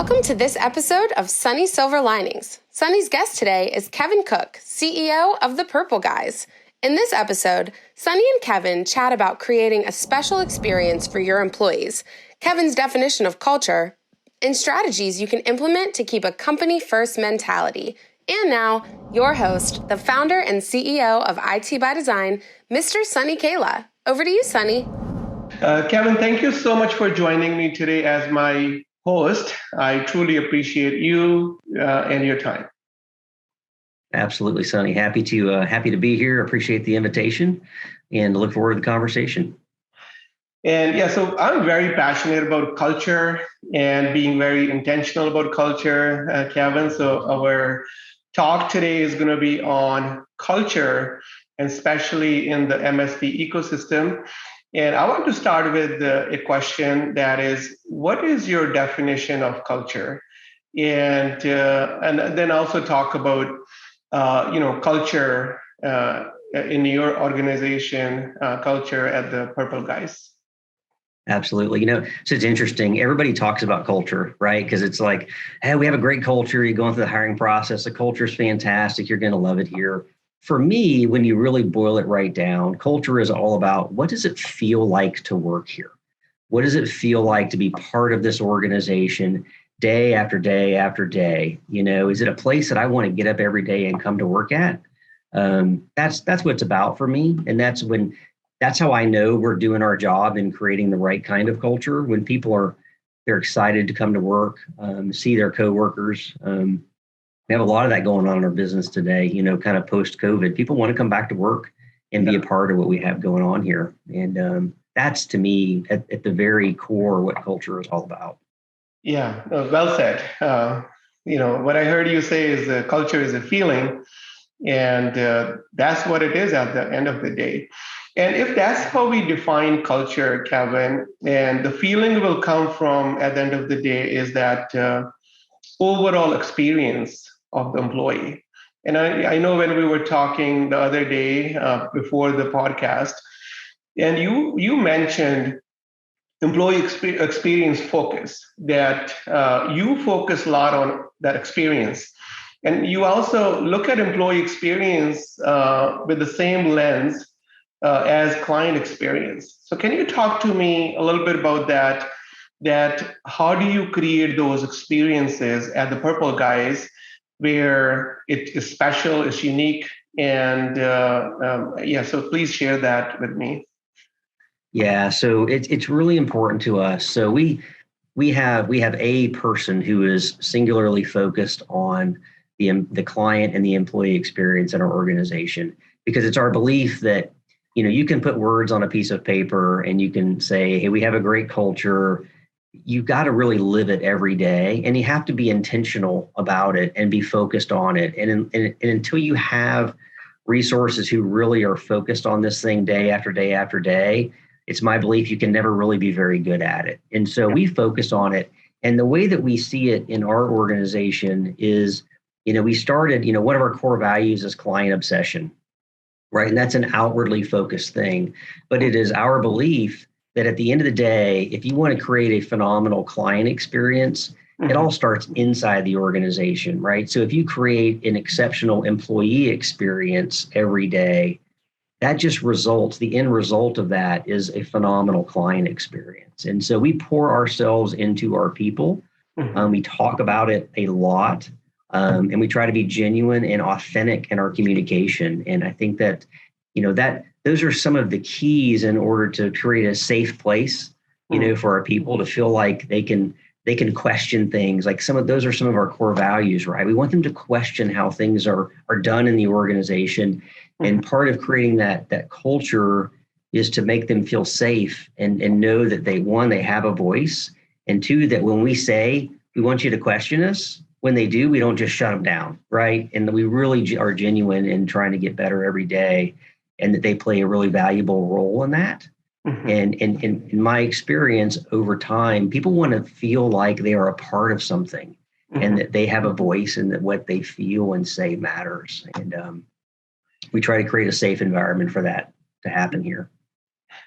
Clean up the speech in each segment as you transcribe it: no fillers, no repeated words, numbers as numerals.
Welcome to this episode of Sunny Silver Linings. Sunny's guest today is Kevin Cook, CEO of The Purple Guys. In this episode, Sunny and Kevin chat about creating a special experience for your employees, Kevin's definition of culture, and strategies you can implement to keep a company-first mentality. And now, your host, the founder and CEO of IT by Design, Mr. Sunny Kela. Over to you, Sunny. Kevin, thank you so much for joining me today as my host. I truly appreciate you and your time. Absolutely, Sunny. Happy to be here. Appreciate the invitation and look forward to the conversation. And yeah, so I'm very passionate about culture and being very intentional about culture, Kevin. So our talk today is going to be on culture, and especially in the MSP ecosystem. And I want to start with a question that is, what is your definition of culture? And then also talk about culture in your organization, culture at the Purple Guys. Absolutely. So it's interesting. Everybody talks about culture, right? Because it's like, hey, we have a great culture. You're going through the hiring process. The culture is fantastic. You're going to love it here. For me, when you really boil it right down, culture is all about what does it feel like to work here? What does it feel like to be part of this organization day after day after day? Is it a place that I want to get up every day and come to work at? That's what it's about for me. And that's how I know we're doing our job in creating the right kind of culture. When people they're excited to come to work, see their coworkers. We have a lot of that going on in our business today, kind of post-COVID. People want to come back to work and be a part of what we have going on here. And that's, to me, at the very core, what culture is all about. Yeah, well said. What I heard you say is culture is a feeling, and that's what it is at the end of the day. And if that's how we define culture, Kevin, and the feeling will come from, at the end of the day, is that overall experience of the employee. And I know when we were talking the other day before the podcast, and you mentioned employee experience focus, that you focus a lot on that experience. And you also look at employee experience with the same lens as client experience. So can you talk to me a little bit about that how do you create those experiences at the Purple Guys where it is special, it's unique, and so please share that with me. Yeah, so it's really important to us. So we have a person who is singularly focused on the client and the employee experience in our organization, because it's our belief that you can put words on a piece of paper and you can say, hey, we have a great culture. You've got to really live it every day, and you have to be intentional about it and be focused on it. And until you have resources who really are focused on this thing day after day after day, it's my belief you can never really be very good at it. And so we focus on it. And the way that we see it in our organization is, we started, one of our core values is client obsession, right? And that's an outwardly focused thing. But it is our belief that at the end of the day, if you want to create a phenomenal client experience, it all starts inside the organization, right? So if you create an exceptional employee experience every day, that just results, the end result of that is a phenomenal client experience. And so we pour ourselves into our people. We talk about it a lot, and we try to be genuine and authentic in our communication. And I think that, those are some of the keys in order to create a safe place, for our people to feel like they can question things. Like those are some of our core values, right? We want them to question how things are done in the organization. And part of creating that culture is to make them feel safe and know that they have a voice, and two, that when we say, we want you to question us, when they do, we don't just shut them down, right? And we really are genuine in trying to get better every day, and that they play a really valuable role in that. And in my experience over time, people want to feel like they are a part of something, and that they have a voice, and that what they feel and say matters. And we try to create a safe environment for that to happen here.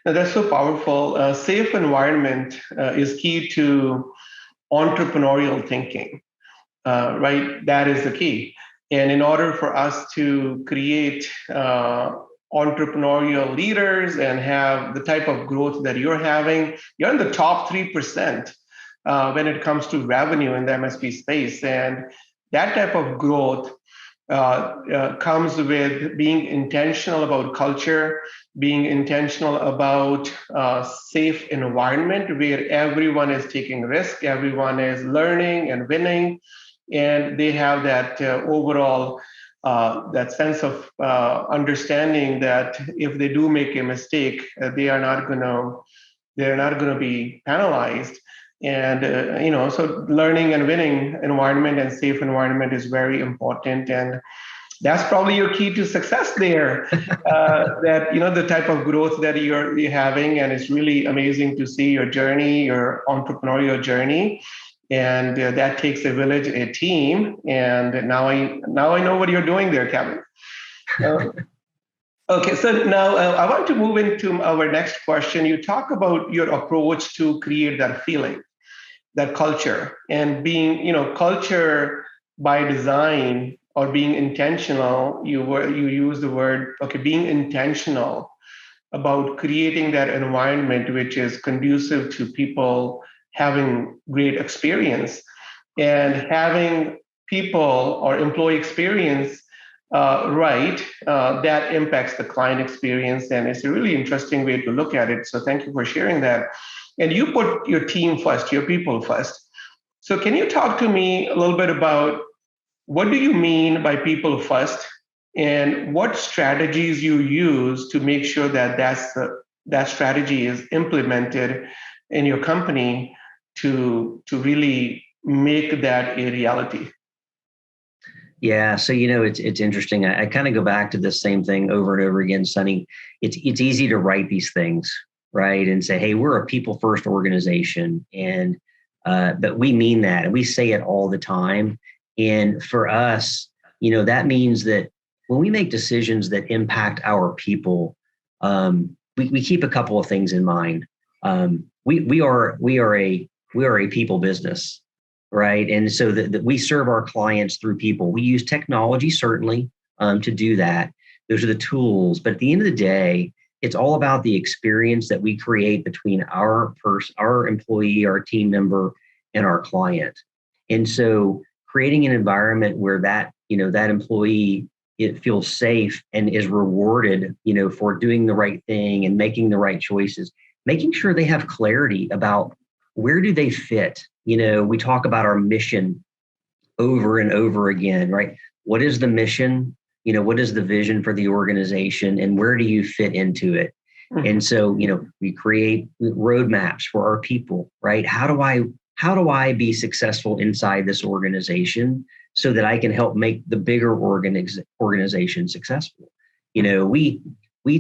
Now, that's so powerful. Safe environment is key to entrepreneurial thinking, right? That is the key. And in order for us to create entrepreneurial leaders and have the type of growth that you're having, you're in the top 3% when it comes to revenue in the MSP space. And that type of growth comes with being intentional about culture, being intentional about safe environment where everyone is taking risk, everyone is learning and winning, and they have that overall that sense of understanding that if they do make a mistake, they're not going to be penalized. And so learning and winning environment and safe environment is very important, and that's probably your key to success there. That the type of growth that you're having, and it's really amazing to see your journey, your entrepreneurial journey. And that takes a village, a team. And now I know what you're doing there, Kevin. Okay, so now I want to move into our next question. You talk about your approach to create that feeling, that culture, and being, culture by design or being intentional. You use the word, okay, being intentional about creating that environment which is conducive to people having great experience, and having people or employee experience that impacts the client experience. And it's a really interesting way to look at it. So thank you for sharing that. And you put your team first, your people first. So can you talk to me a little bit about what do you mean by people first, and what strategies you use to make sure that that strategy is implemented in your company to really make that a reality? Yeah, so it's interesting. I kind of go back to the same thing over and over again, Sunny. It's easy to write these things, right, and say, hey, we're a people first organization, and but we mean that, and we say it all the time. And for us, that means that when we make decisions that impact our people, we keep a couple of things in mind. We are a people business, right? And so that we serve our clients through people. We use technology, certainly, to do that. Those are the tools. But at the end of the day, it's all about the experience that we create between our employee, our team member, and our client. And so creating an environment where that employee, it feels safe and is rewarded, for doing the right thing and making the right choices, making sure they have clarity about where do they fit. We talk about our mission over and over again, right? What is the mission? What is the vision for the organization, and where do you fit into it? Mm-hmm. And so, we create roadmaps for our people, right? How do I be successful inside this organization so that I can help make the bigger organization successful? We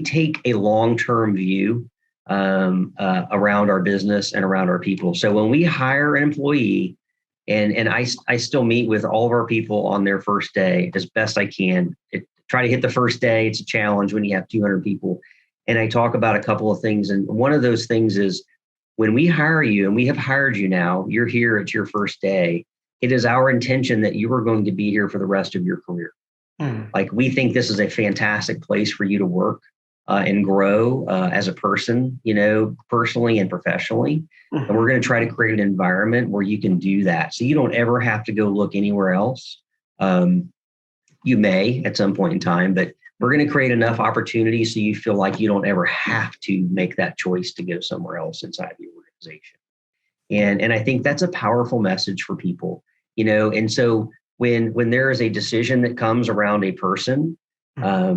take a long-term view around our business and around our people. So when we hire an employee, and I still meet with all of our people on their first day as best I can. Try to hit the first day. It's a challenge when you have 200 people. And I talk about a couple of things. And one of those things is when we hire you, and we have hired you now, you're here, it's your first day. It is our intention that you are going to be here for the rest of your career. Like, we think this is a fantastic place for you to work and grow as a person, personally and professionally. And we're going to try to create an environment where you can do that. So you don't ever have to go look anywhere else. You may at some point in time, but we're going to create enough opportunities so you feel like you don't ever have to make that choice to go somewhere else inside the organization. And I think that's a powerful message for people, and so when there is a decision that comes around a person, are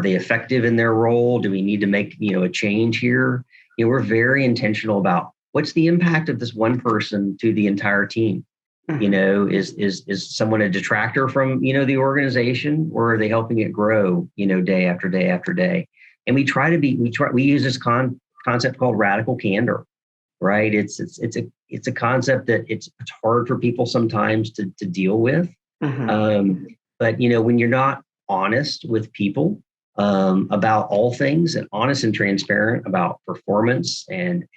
they effective in their role? Do we need to make, a change here? We're very intentional about what's the impact of this one person to the entire team. Is someone a detractor from, the organization, or are they helping it grow, day after day after day? And we use this concept called radical candor, right? It's a concept that it's hard for people sometimes to deal with. But when you're not honest with people, about all things and honest and transparent about performance and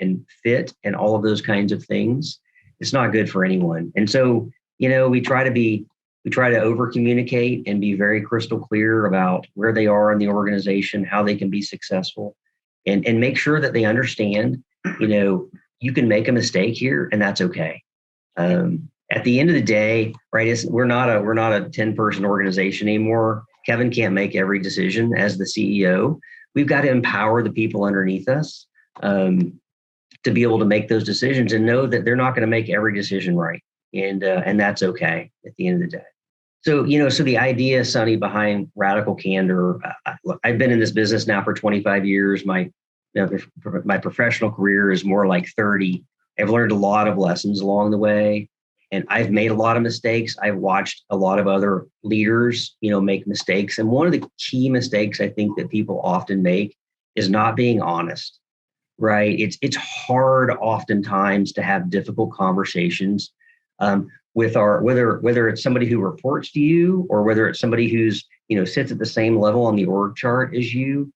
fit and all of those kinds of things, it's not good for anyone. And so, we try to over communicate and be very crystal clear about where they are in the organization, how they can be successful, and make sure that they understand, you can make a mistake here and that's okay. At the end of the day, right, we're not a 10-person organization anymore. Kevin can't make every decision as the CEO. We've got to empower the people underneath us to be able to make those decisions and know that they're not going to make every decision right. And that's okay at the end of the day. So the idea, Sonny, behind Radical Candor, I've been in this business now for 25 years. My professional career is more like 30. I've learned a lot of lessons along the way, and I've made a lot of mistakes. I've watched a lot of other leaders, make mistakes. And one of the key mistakes I think that people often make is not being honest, right? It's hard oftentimes to have difficult conversations with whether it's somebody who reports to you or whether it's somebody who's, sits at the same level on the org chart as you.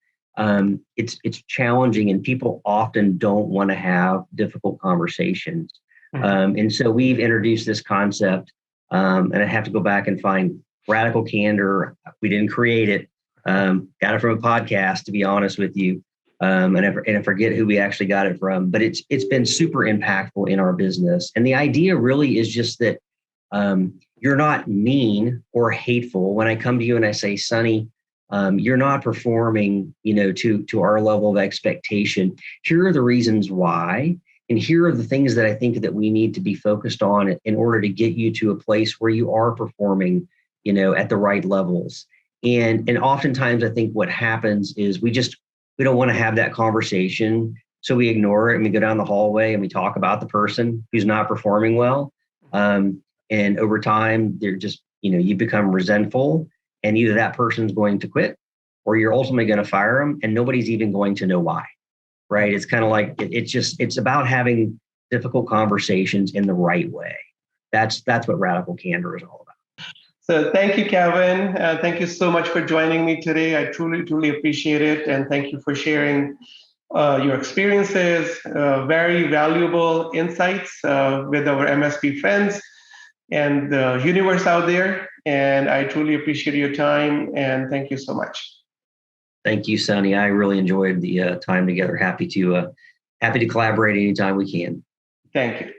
It's challenging, and people often don't want to have difficult conversations. And so we've introduced this concept, and I have to go back and find Radical Candor. We didn't create it. Got it from a podcast, to be honest with you. And I forget who we actually got it from, but it's been super impactful in our business. And the idea really is just that you're not mean or hateful. When I come to you and I say, Sonny, you're not performing, to our level of expectation. Here are the reasons why. And here are the things that I think that we need to be focused on in order to get you to a place where you are performing, at the right levels. And oftentimes I think what happens is we don't want to have that conversation. So we ignore it and we go down the hallway and we talk about the person who's not performing well. And over time, they're just, you become resentful, and either that person's going to quit or you're ultimately going to fire them, and nobody's even going to know why. Right. It's kind of like it's about having difficult conversations in the right way. That's what Radical Candor is all about. So thank you, Kevin. Thank you so much for joining me today. I truly, truly appreciate it. And thank you for sharing your experiences, very valuable insights with our MSP friends and the universe out there. And I truly appreciate your time. And thank you so much. Thank you, Sonny. I really enjoyed the time together. Happy to collaborate anytime we can. Thank you.